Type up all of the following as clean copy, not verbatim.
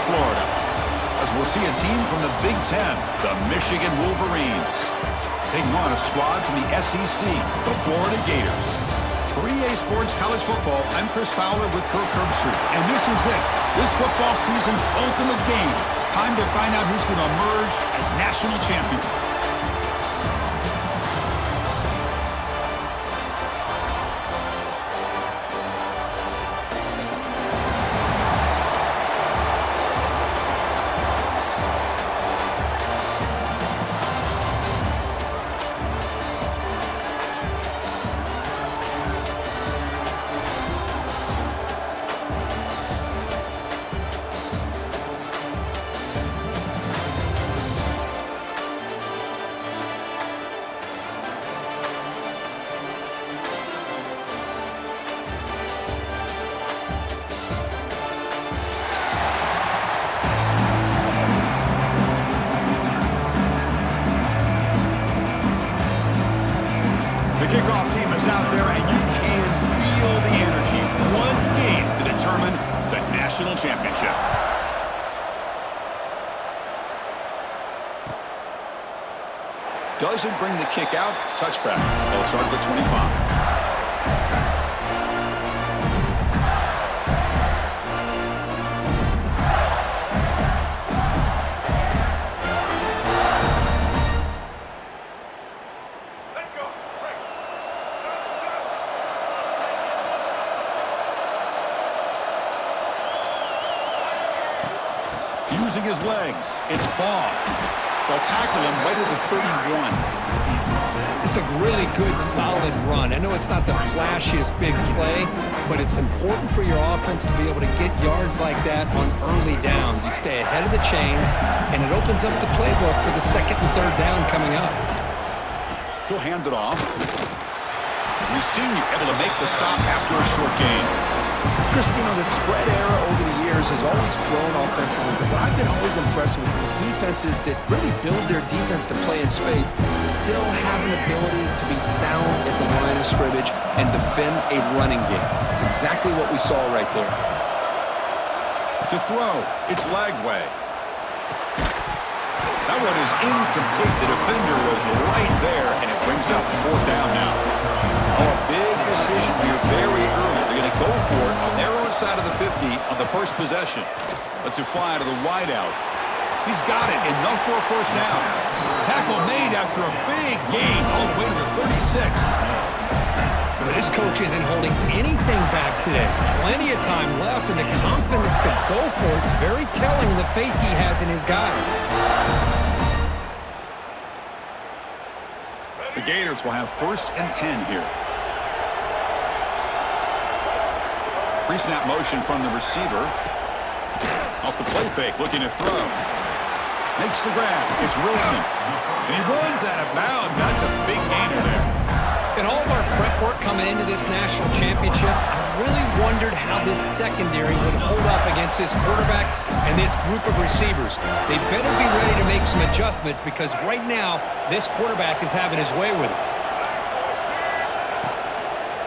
Florida, as we'll see a team from the Big Ten, the Michigan Wolverines, taking on a squad from the SEC, the Florida Gators. For EA Sports College Football, I'm Chris Fowler with Kirk Herbstreit, and this is it. This football season's ultimate game. Time to find out who's going to emerge as national champion. The kickoff team is out there, and you can feel the energy. One game to determine the national championship. Doesn't bring the kick out. Touchback. They'll start at the 25. Using his legs, it's Ball. They'll tackle him right at the 31. It's a really good, solid run. I know it's not the flashiest big play, but it's important for your offense to be able to get yards like that on early downs. You stay ahead of the chains, and it opens up the playbook for the second and third down coming up. He'll hand it off. We've seen you able to make the stop after a short gain. Christine, the spread era over the years has always grown offensively, but what I've been always impressed with defenses that really build their defense to play in space still have an ability to be sound at the line of scrimmage and defend a running game. It's exactly what we saw right there. To throw, it's Lagway. That one is incomplete. The defender was right there, and it brings up fourth down now. Oh, a big decision here very early. They're going to go for it on their own side of the 50 on the first possession. Let's it fly to the wideout. He's got it. Enough for a first down. Tackle made after a big gain all the way to the 36. Well, this coach isn't holding anything back today. Plenty of time left, and the confidence to go for it is very telling in the faith he has in his guys. The Gators will have 1st and 10 here. Pre-snap motion from the receiver. Off the play fake, looking to throw. Makes the grab. It's Wilson. And he runs out of bounds. That's a big gainer there. In all of our prep work coming into this national championship, I really wondered how this secondary would hold up against this quarterback and this group of receivers. They better be ready to make some adjustments because right now, this quarterback is having his way with it.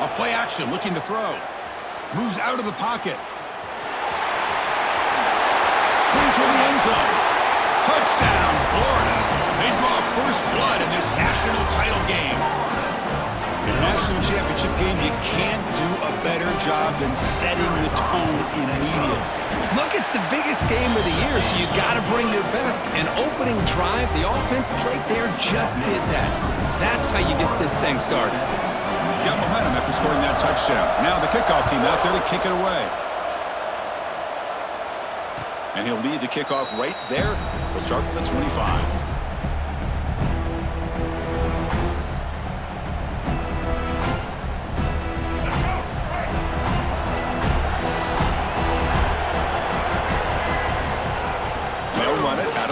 A play action, looking to throw. Moves out of the pocket. Into the end zone. Touchdown, Florida. They draw first blood in this national title game. In a national championship game, you can't do a better job than setting the tone immediately. Look, it's the biggest game of the year, so you got to bring your best. An opening drive, the offense right there just did that. That's how you get this thing started. Got momentum after scoring that touchdown. Now the kickoff team out there to kick it away. And he'll lead the kickoff right there. He'll start from the 25.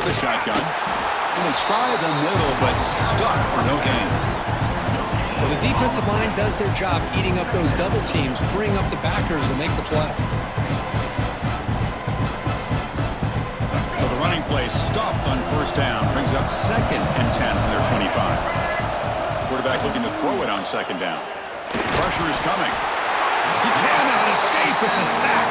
The shotgun. And they try the middle, but stuck for no gain. Well, the defensive line does their job eating up those double teams, freeing up the backers to make the play. So the running play stopped on first down. Brings up 2nd and 10 from their 25. Quarterback looking to throw it on 2nd down. Pressure is coming. He cannot escape. It's a sack.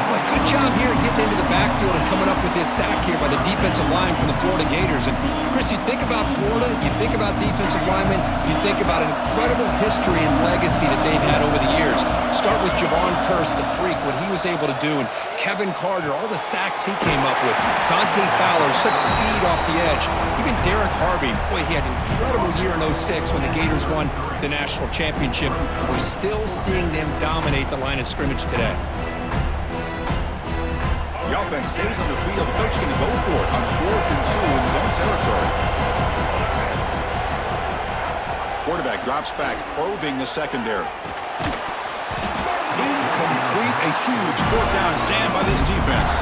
Boy, good job here getting into the backfield backfield and coming up with this sack here by the defensive line from the Florida Gators. And, Chris, you think about Florida, you think about defensive linemen, you think about an incredible history and legacy that they've had over the years. Start with Javon Kearse, the freak, what he was able to do, and Kevin Carter, all the sacks he came up with. Dante Fowler, such speed off the edge. Even Derek Harvey, boy, he had an incredible year in '06 when the Gators won the national championship. And we're still seeing them dominate the line of scrimmage today. The offense stays on the field. The coach is going to go for it on 4th and 2 in his own territory. Quarterback drops back, probing the secondary. Incomplete, a huge 4th down stand by this defense.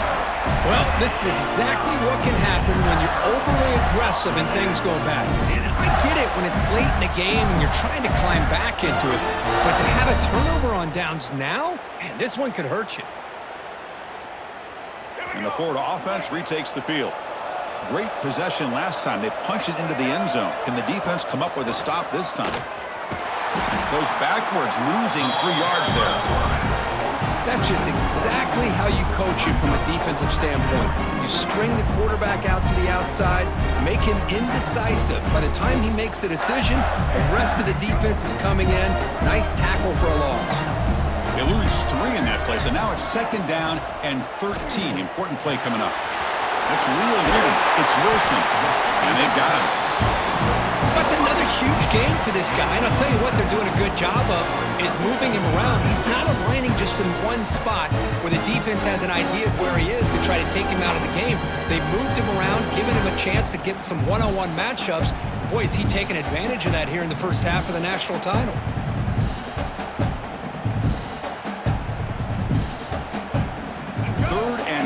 Well, this is exactly what can happen when you're overly aggressive and things go bad. And I get it when it's late in the game and you're trying to climb back into it. But to have a turnover on downs now, man, this one could hurt you. And the Florida offense retakes the field. Great possession last time. They punch it into the end zone. Can the defense come up with a stop this time? Goes backwards, losing 3 yards there. That's just exactly how you coach it from a defensive standpoint. You string the quarterback out to the outside, make him indecisive. By the time he makes a decision, the rest of the defense is coming in. Nice tackle for a loss. They lose 3 in that play, so now it's 2nd down and 13. Important play coming up. It's real in. It's Wilson, and they've got him. That's another huge game for this guy, and I'll tell you what they're doing a good job of is moving him around. He's not aligning just in one spot where the defense has an idea of where he is to try to take him out of the game. They've moved him around, given him a chance to get some one-on-one matchups. Boy, is he taking advantage of that here in the first half of the national title.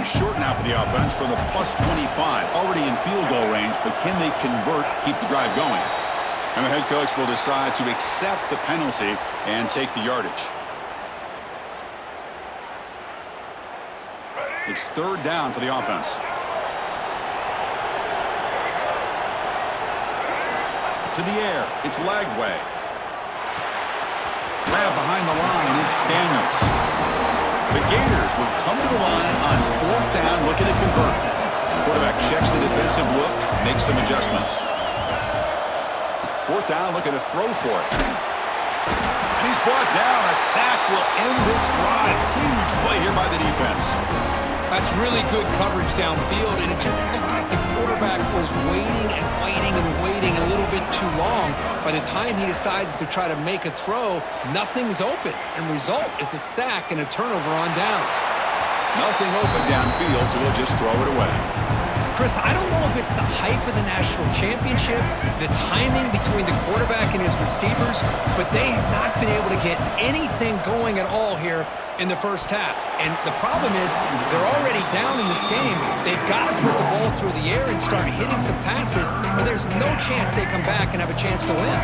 Short now for the offense from the +25. Already in field goal range, but can they convert, keep the drive going? And the head coach will decide to accept the penalty and take the yardage. It's 3rd down for the offense. To the air, it's Lagway. Grab behind the line, it's Daniels. The Gators will come to the line on 4th down, looking to convert. Quarterback checks the defensive look, makes some adjustments. 4th down, looking to throw for it. And he's brought down. A sack will end this drive. Huge play here by the defense. That's really good coverage downfield, and it just looked like the quarterback was waiting and waiting and waiting a little bit too long. By the time he decides to try to make a throw, nothing's open, and result is a sack and a turnover on downs. Nothing open downfield, so we'll just throw it away. Chris, I don't know if it's the hype of the national championship, the timing between the quarterback and his receivers, but they have not been able to get anything going at all here in the first half. And the problem is they're already down in this game. They've got to put the ball through the air and start hitting some passes, or there's no chance they come back and have a chance to win.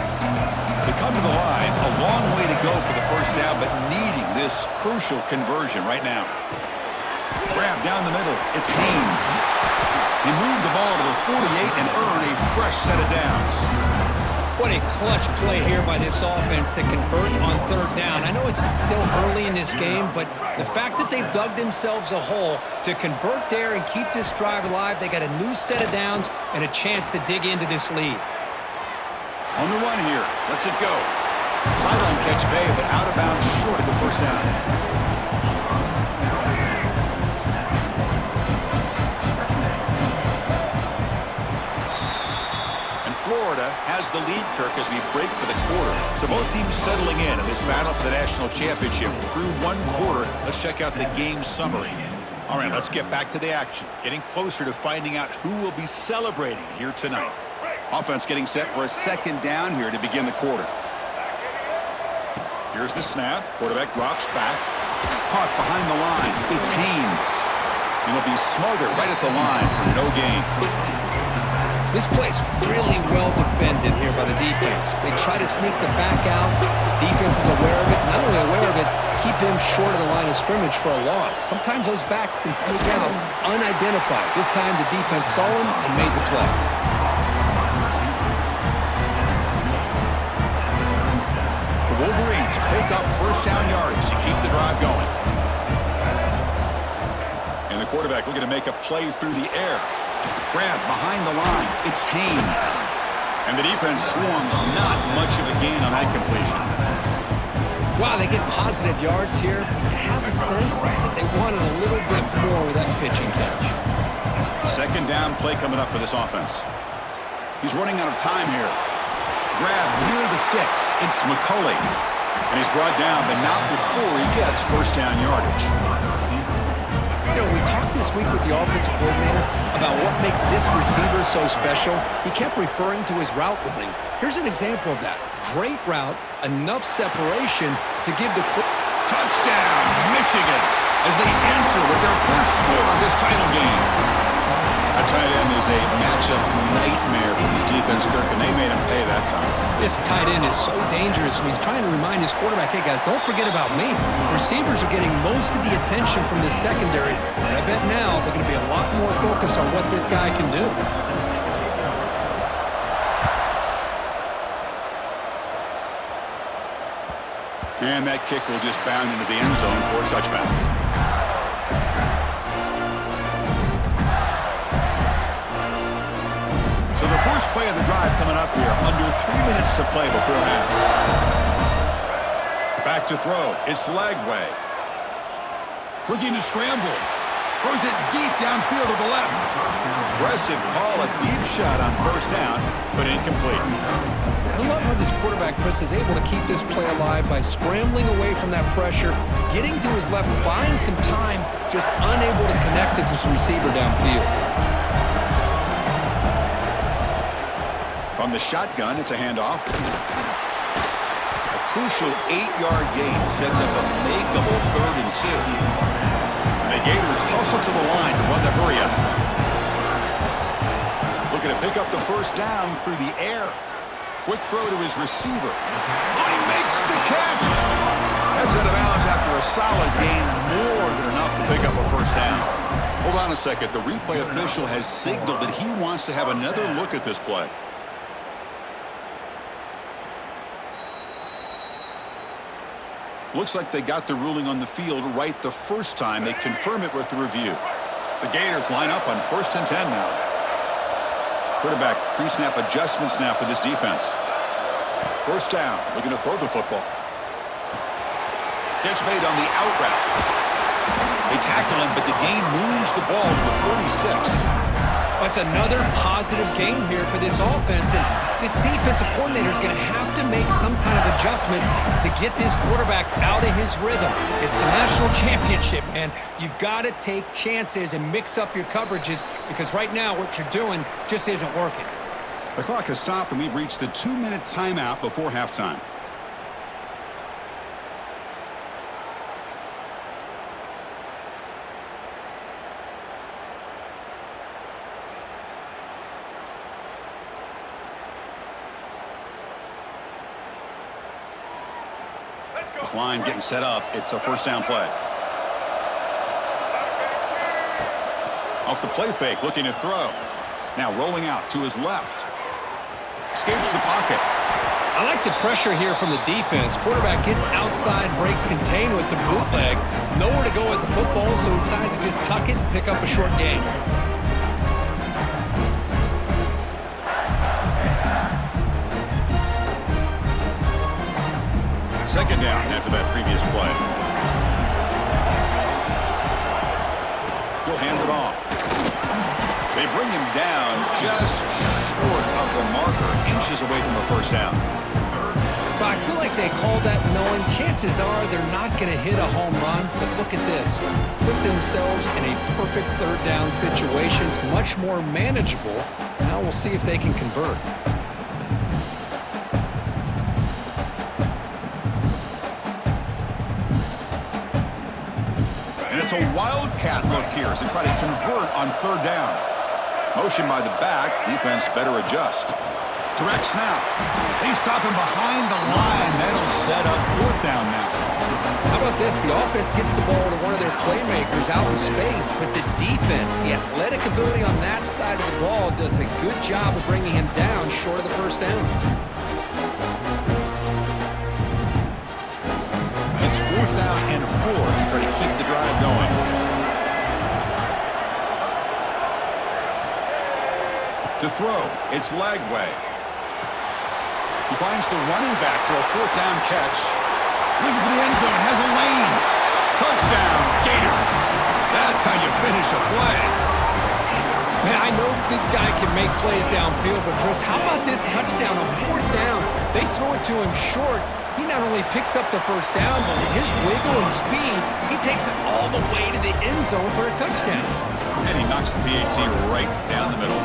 They come to the line, a long way to go for the first down, but needing this crucial conversion right now. Grab down the middle. It's Haynes. He moved the ball to the 48 and earned a fresh set of downs. What a clutch play here by this offense to convert on 3rd down. I know it's still early in this game, but the fact that they've dug themselves a hole to convert there and keep this drive alive, they got a new set of downs and a chance to dig into this lead. On the run here. Lets it go. Sideline catch made, but out of bounds short of the first down. Florida has the lead, Kirk, as we break for the quarter. So both teams settling in this battle for the national championship. Through 1 quarter, let's check out the game summary. All right, let's get back to the action. Getting closer to finding out who will be celebrating here tonight. Offense getting set for a 2nd down here to begin the quarter. Here's the snap. Quarterback drops back. Caught behind the line. It's Haynes. He'll be smothered right at the line for no gain. This play's really well defended here by the defense. They try to sneak the back out. The defense is aware of it. Not only aware of it, keep him short of the line of scrimmage for a loss. Sometimes those backs can sneak out unidentified. This time the defense saw him and made the play. The Wolverines pick up first down yardage to keep the drive going. And the quarterback looking to make a play through the air. Grab behind the line. It's Haynes. And the defense swarms. Not much of a gain on that completion. Wow, they get positive yards here. I have a sense that they wanted a little bit more with that pitching catch. Second down play coming up for this offense. He's running out of time here. Grab near the sticks. It's McCulley. And he's brought down, but not before he gets first down yardage. You know, we talked this week with the offensive coordinator about what makes this receiver so special. He kept referring to his route running. Here's an example of that. Great route, enough separation to give the... Touchdown, Michigan, as they answer with their first score of this title game. A tight end is a matchup nightmare for this defense, Kirk, and they made him pay that time. This tight end is so dangerous, and he's trying to remind his quarterback, hey, guys, don't forget about me. Receivers are getting most of the attention from this secondary, and I bet now they're going to be a lot more focused on what this guy can do. And that kick will just bound into the end zone for a touchback. So the first play of the drive coming up here, under 3 minutes to play before half. Back to throw. It's Lagway. Looking to scramble. Throws it deep downfield to the left. Aggressive call, a deep shot on first down, but incomplete. I love how this quarterback, Chris, is able to keep this play alive by scrambling away from that pressure, getting to his left, buying some time, just unable to connect it to his receiver downfield. From the shotgun, it's a handoff. A crucial 8-yard gain sets up a makeable 3rd and 2. And the Gators hustle to the line to run the hurry-up. Looking to pick up the first down through the air. Quick throw to his receiver. Oh, he makes the catch! Heads out of bounds after a solid gain, more than enough to pick up a first down. Hold on a second. The replay official has signaled that he wants to have another look at this play. Looks like they got the ruling on the field right the first time. They confirm it with the review. The Gators line up on 1st and 10 now. Quarterback pre-snap adjustments now for this defense. First down, looking to throw the football. Catch made on the out route. They tackle him, but the gain moves the ball to the 36. That's another positive gain here for this offense, and this defensive coordinator is going to have to make some kind of adjustments to get this quarterback out of his rhythm. It's the national championship, man. You've got to take chances and mix up your coverages because right now what you're doing just isn't working. The clock has stopped, and we've reached the 2-minute timeout before halftime. This line getting set up. It's a first down play. Off the play fake, looking to throw. Now rolling out to his left. Escapes the pocket. I like the pressure here from the defense. Quarterback gets outside, breaks contain with the bootleg. Nowhere to go with the football, so he decides to just tuck it and pick up a short gain. Second down after that previous play. He'll hand it off. They bring him down just short of the marker, inches away from a first down. But I feel like they called that knowing chances are they're not going to hit a home run. But look at this. Put themselves in a perfect third down situation. It's much more manageable. Now we'll see if they can convert. It's a wildcat look here as they try to convert on third down. Motion by the back. Defense better adjust. Direct snap. They stop him behind the line. That'll set up fourth down now. How about this? The offense gets the ball to one of their playmakers out in space, but the defense, the athletic ability on that side of the ball does a good job of bringing him down short of the first down. It's 4th down and 4 to try to keep the drive going. To throw, it's Lagway. He finds the running back for a 4th down catch. Looking for the end zone, has a lane. Touchdown, Gators. That's how you finish a play. Man, I know that this guy can make plays downfield, but Chris, how about this touchdown on 4th down? They throw it to him short. He not only picks up the 1st down, but with his wiggle and speed, he takes it all the way to the end zone for a touchdown. And he knocks the PAT right down the middle.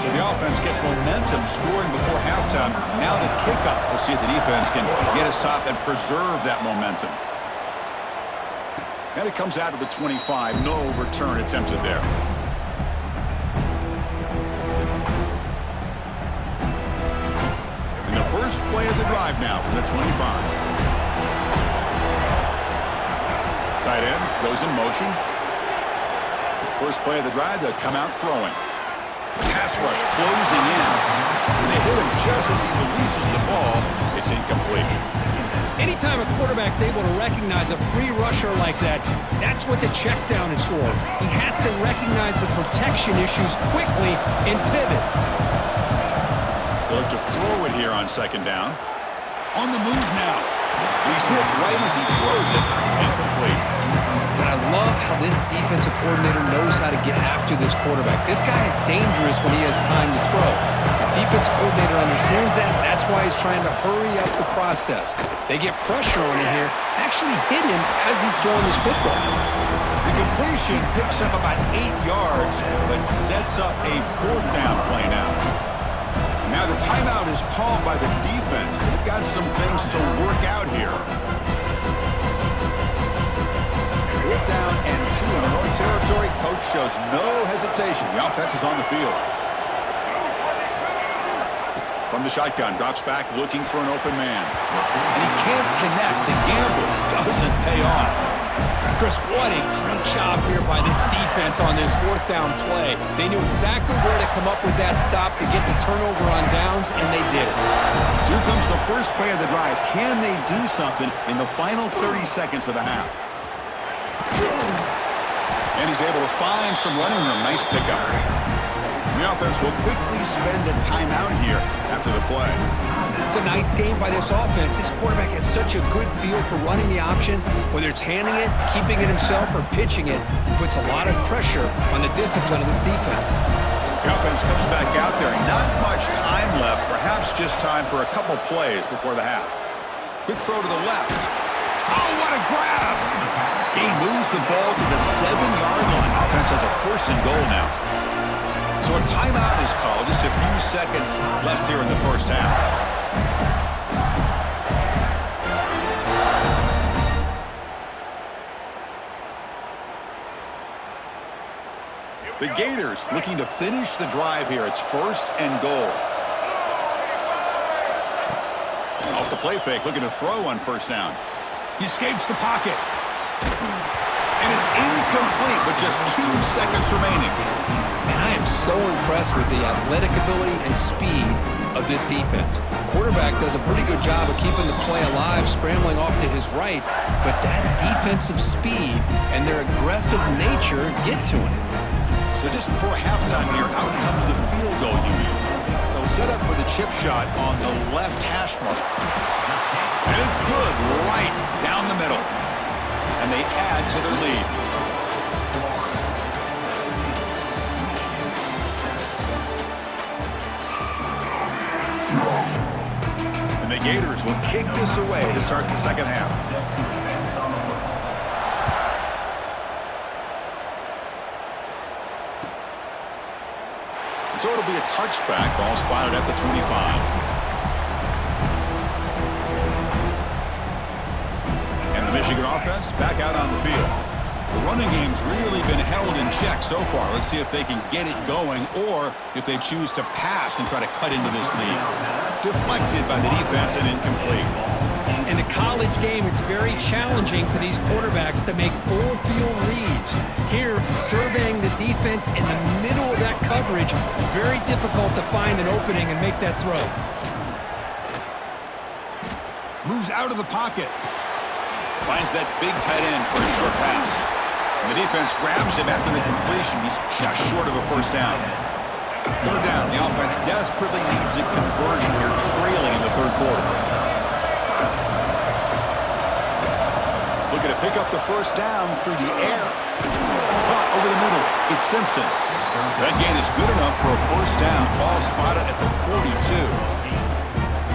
So the offense gets momentum scoring before halftime. Now the kickoff. We'll see if the defense can get a stop and preserve that momentum. And it comes out of the 25. No return attempted there. And the first play of the drive now from the 25. Tight end goes in motion. First play of the drive, they'll come out throwing. Pass rush closing in. When they hit him just as he releases the ball, it's incomplete. Anytime a quarterback's able to recognize a free rusher like that, that's what the check down is for. He has to recognize the protection issues quickly and pivot. They look to throw it here on 2nd down. On the move now. He's hit right as he throws it. Incomplete. And I love how this defensive coordinator knows how to get after this quarterback. This guy is dangerous when he has time to throw. The defensive coordinator understands that. That's why he's trying to hurry up the process. They get pressure on him here, actually hit him as he's throwing this football. The completion picks up about 8 yards, but sets up a 4th down play now. Now the timeout is called by the defense. They've got some things to work out here. 4th down and 2 in the North territory. Coach shows no hesitation. The offense is on the field. From the shotgun, drops back looking for an open man. And he can't connect. The gamble doesn't pay off. Chris, what a great job here by this defense on this 4th down play. They knew exactly where to come up with that stop to get the turnover on downs, and they did it. So here comes the first play of the drive. Can they do something in the final 30 seconds of the half? And he's able to find some running room. Nice pickup. The offense will quickly spend a timeout here after the play. It's a nice game by this offense. This quarterback has such a good feel for running the option. Whether it's handing it, keeping it himself, or pitching it, puts a lot of pressure on the discipline of this defense. The offense comes back out there. Not much time left. Perhaps just time for a couple plays before the half. Quick throw to the left. Oh, what a grab! He moves the ball to the 7-yard line. Offense has a 1st and goal now. So a timeout is called. Just a few seconds left here in the first half. The Gators looking to finish the drive here. It's 1st and goal. Off the play fake, looking to throw on 1st down. He escapes the pocket. And it's incomplete with just 2 seconds remaining. And I am so impressed with the athletic ability and speed of this defense. Quarterback does a pretty good job of keeping the play alive, scrambling off to his right, but that defensive speed and their aggressive nature get to him. So just before halftime here, out comes the field goal unit. They'll set up with a chip shot on the left hash mark. And it's good right down the middle. And they add to their lead. And the Gators will kick this away to start the second half. So it'll be a touchback. Ball spotted at the 25. And the Michigan offense back out on the field. The running game's really been held in check so far. Let's see if they can get it going or if they choose to pass and try to cut into this lead. Deflected by the defense and incomplete. In the college game, it's very challenging for these quarterbacks to make full field reads. Here, surveying the defense in the middle of that coverage, very difficult to find an opening and make that throw. Moves out of the pocket. Finds that big tight end for a short pass. And the defense grabs him after the completion. He's just short of a 1st down. Third down. The offense desperately needs a conversion here, trailing in the third quarter. Looking to pick up the first down through the air. Caught over the middle. It's Simpson. That gain is good enough for a first down. Ball spotted at the 42.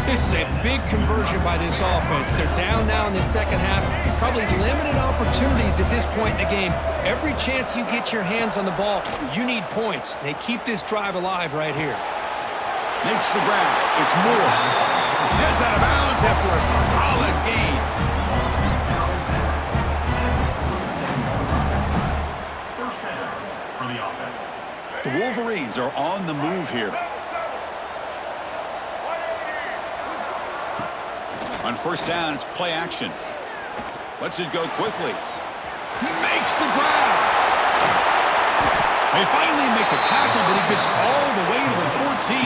This is a big conversion by this offense. They're down now in the second half. Probably limited opportunities at this point in the game. Every chance you get your hands on the ball, you need points. They keep this drive alive right here. Makes the grab. It's Moore. Heads out of bounds after a solid gain. First down for the offense. The Wolverines are on the move here. On first down, it's play action. Lets it go quickly. He makes the grab. They finally make the tackle, but he gets all the way to the 14.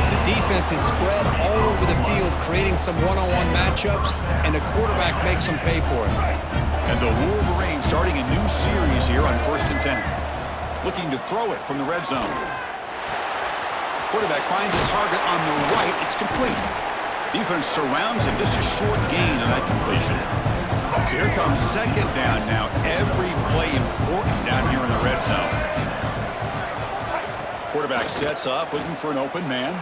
The defense is spread all over the field, creating some one-on-one matchups, and the quarterback makes them pay for it. And the Wolverines starting a new series here on 1st and 10. Looking to throw it from the red zone. Quarterback finds a target on the right. It's complete. Defense surrounds him. Just a short gain on that completion. So here comes second down now. Every play important down here in the red zone. Quarterback sets up, looking for an open man.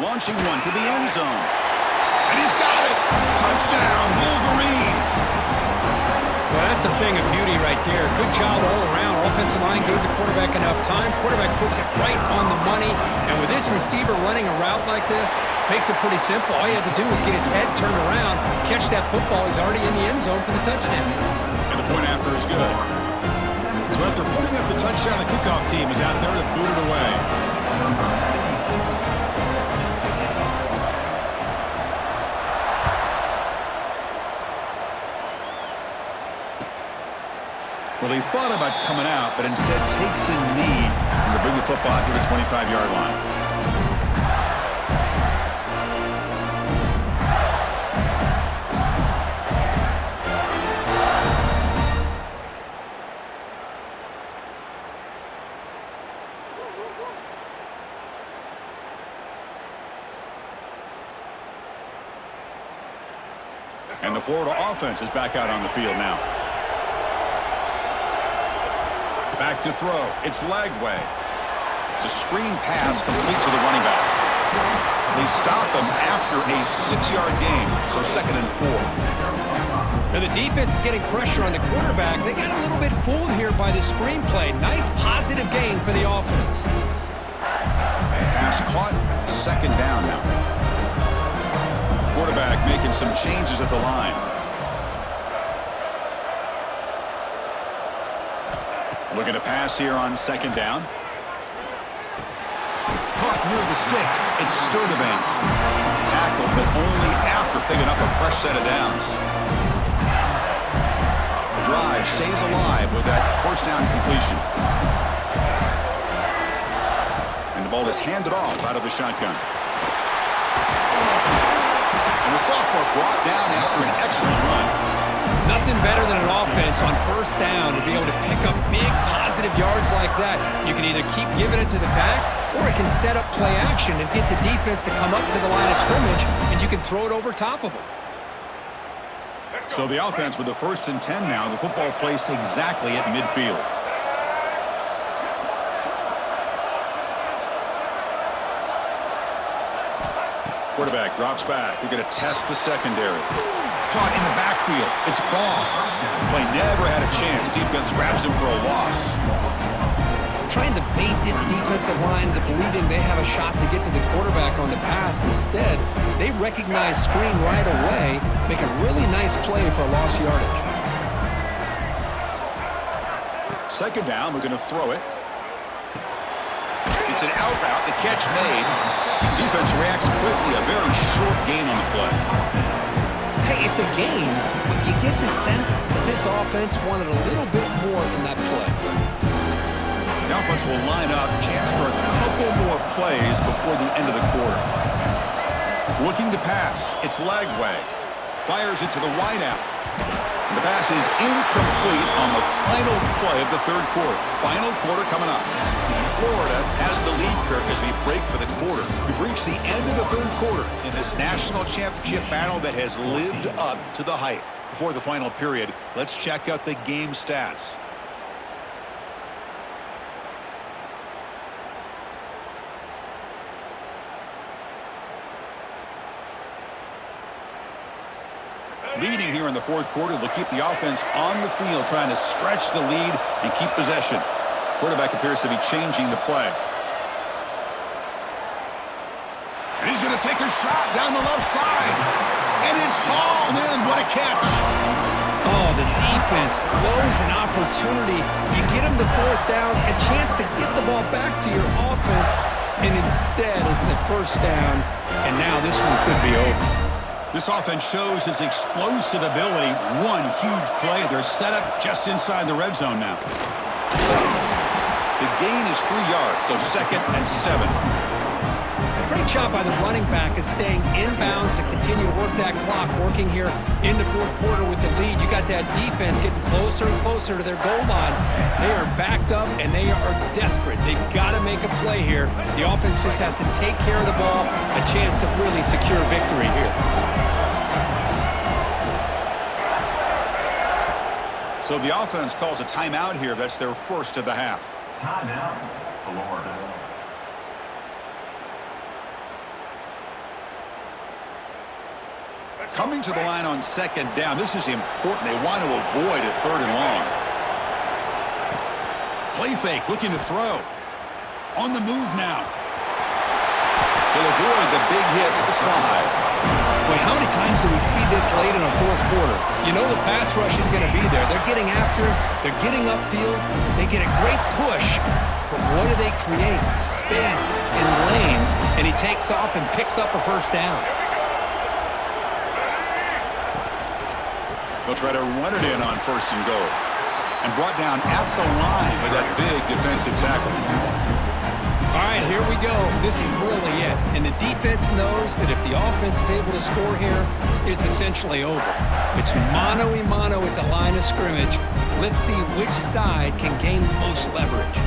Launching one to the end zone. And he's got it! Touchdown, Wolverines! Well, that's a thing of beauty right there. Good job all around. Offensive line gave the quarterback enough time. Quarterback puts it right on the money. And with this receiver running a route like this, makes it pretty simple. All you have to do is get his head turned around, catch that football. He's already in the end zone for the touchdown. And the point after is good. So after putting up the touchdown, the kickoff team is out there to boot it away. Well, he thought about coming out, but instead takes a knee to bring the football to the 25-yard line. And the Florida offense is back out on the field now. Back to throw. It's Lagway. It's a screen pass complete to the running back. They stop him after a 6-yard gain, so 2nd and 4. Now the defense is getting pressure on the quarterback. They got a little bit fooled here by the screenplay. Nice positive gain for the offense. Pass caught. 2nd down now. Quarterback making some changes at the line. Looking to pass here on 2nd down. Caught near the sticks. It's Sturdivant. Tackled, but only after picking up a fresh set of downs. The drive stays alive with that first down completion. And the ball is handed off out of the shotgun. And the sophomore brought down after an excellent run. Nothing better than an offense on first down to be able to pick up big positive yards like that. You can either keep giving it to the back, or it can set up play action and get the defense to come up to the line of scrimmage, and you can throw it over top of them. So the offense with the 1st and 10 now, the football placed exactly at midfield. Quarterback drops back. We're going to test the secondary. Caught in the backfield. It's Ball. Play never had a chance. Defense grabs him for a loss. Trying to bait this defensive line to believing they have a shot to get to the quarterback on the pass. Instead, they recognize screen right away, make a really nice play for a lost yardage. 2nd down, we're going to throw it. It's an out route, the catch made. Defense reacts quickly, a very short gain on the play. Hey, it's a game, but you get the sense that this offense wanted a little bit more from that play. The offense will line up, chance for a couple more plays before the end of the quarter. Looking to pass, it's Lagway. Fires it to the wideout. The pass is incomplete on the final play of the third quarter. Final quarter coming up. Florida has the lead, Kirk, as we break for the quarter. We've reached the end of the third quarter in this national championship battle that has lived up to the hype. Before the final period, let's check out the game stats. Leading here in the fourth quarter, they'll keep the offense on the field, trying to stretch the lead and keep possession. Quarterback appears to be changing the play. And he's going to take a shot down the left side. And it's hauled in. What a catch. Oh, the defense blows an opportunity. You get them the fourth down, a chance to get the ball back to your offense, and instead it's a first down, and now this one could be over. This offense shows its explosive ability. One huge play. They're set up just inside the red zone now. The gain is 3 yards, so 2nd and 7. Great job by the running back is staying inbounds to continue to work that clock, working here in the fourth quarter with the lead. You got that defense getting closer and closer to their goal line. They are backed up, and they are desperate. They've got to make a play here. The offense just has to take care of the ball, a chance to really secure victory here. So the offense calls a timeout here. That's their first of the half. Timeout, Florida. Coming to the line on 2nd down. This is important. They want to avoid a 3rd and long. Play fake, looking to throw. On the move now. They'll avoid the big hit at the side. Boy, how many times do we see this late in a fourth quarter? You know the pass rush is going to be there. They're getting after him. They're getting upfield. They get a great push. But what do they create? Space and lanes. And he takes off and picks up a first down. They'll try to run it in on 1st and goal. And brought down at the line with that big defensive tackle. All right, here we go. This is really it. And the defense knows that if the offense is able to score here, it's essentially over. It's mano-a-mano at the line of scrimmage. Let's see which side can gain the most leverage.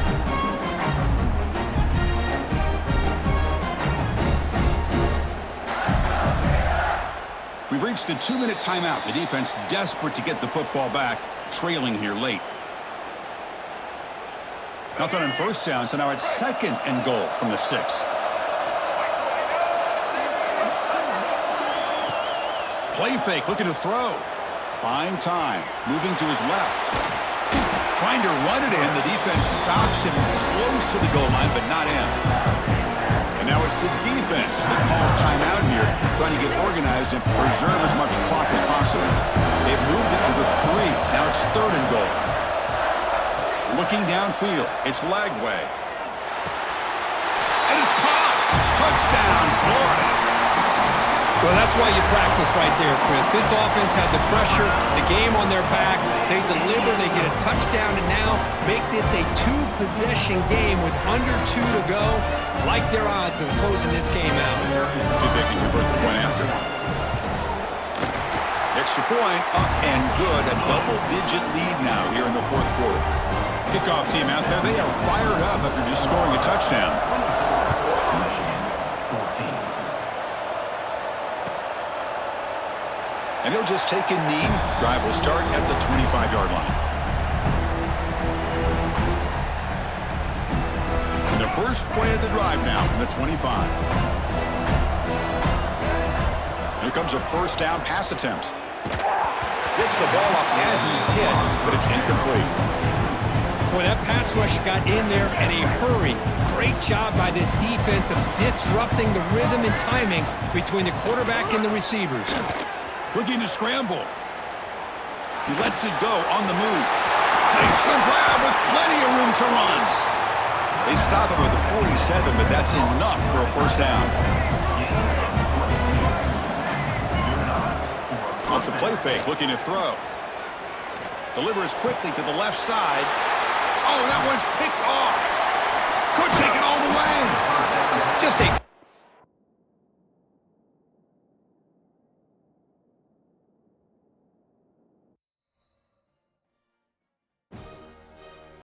We've reached the 2-minute timeout. The defense desperate to get the football back, trailing here late. Nothing on 1st down, so now it's 2nd and goal from the 6. Play fake, looking to throw. Buying time, moving to his left. Trying to run it in. The defense stops him close to the goal line, but not in. And now it's the defense that calls timeout here, trying to get organized and preserve as much clock as possible. They've moved it to the 3. Now it's 3rd and goal. Looking downfield, it's Lagway. And it's caught! Touchdown, Florida! Well, that's why you practice right there, Chris. This offense had the pressure, the game on their back. They deliver, they get a touchdown, and now make this a 2-possession game with under 2 to go. Like their odds of closing this game out. See if they can convert the point after. Extra point, up and good. A double-digit lead now here in the fourth quarter. Kickoff team out there. They are fired up after just scoring a touchdown. And he'll just take a knee. Drive will start at the 25-yard line. And the first play of the drive now from the 25. Here comes a 1st down pass attempt. Gets the ball off as he's hit, but it's incomplete. Boy, that pass rush got in there in a hurry. Great job by this defense of disrupting the rhythm and timing between the quarterback and the receivers. Looking to scramble. He lets it go on the move. Makes the grab with plenty of room to run. They stop him with a 47, but that's enough for a 1st down. Off the play fake, looking to throw. Delivers quickly to the left side. Oh, that one's picked off. Could take it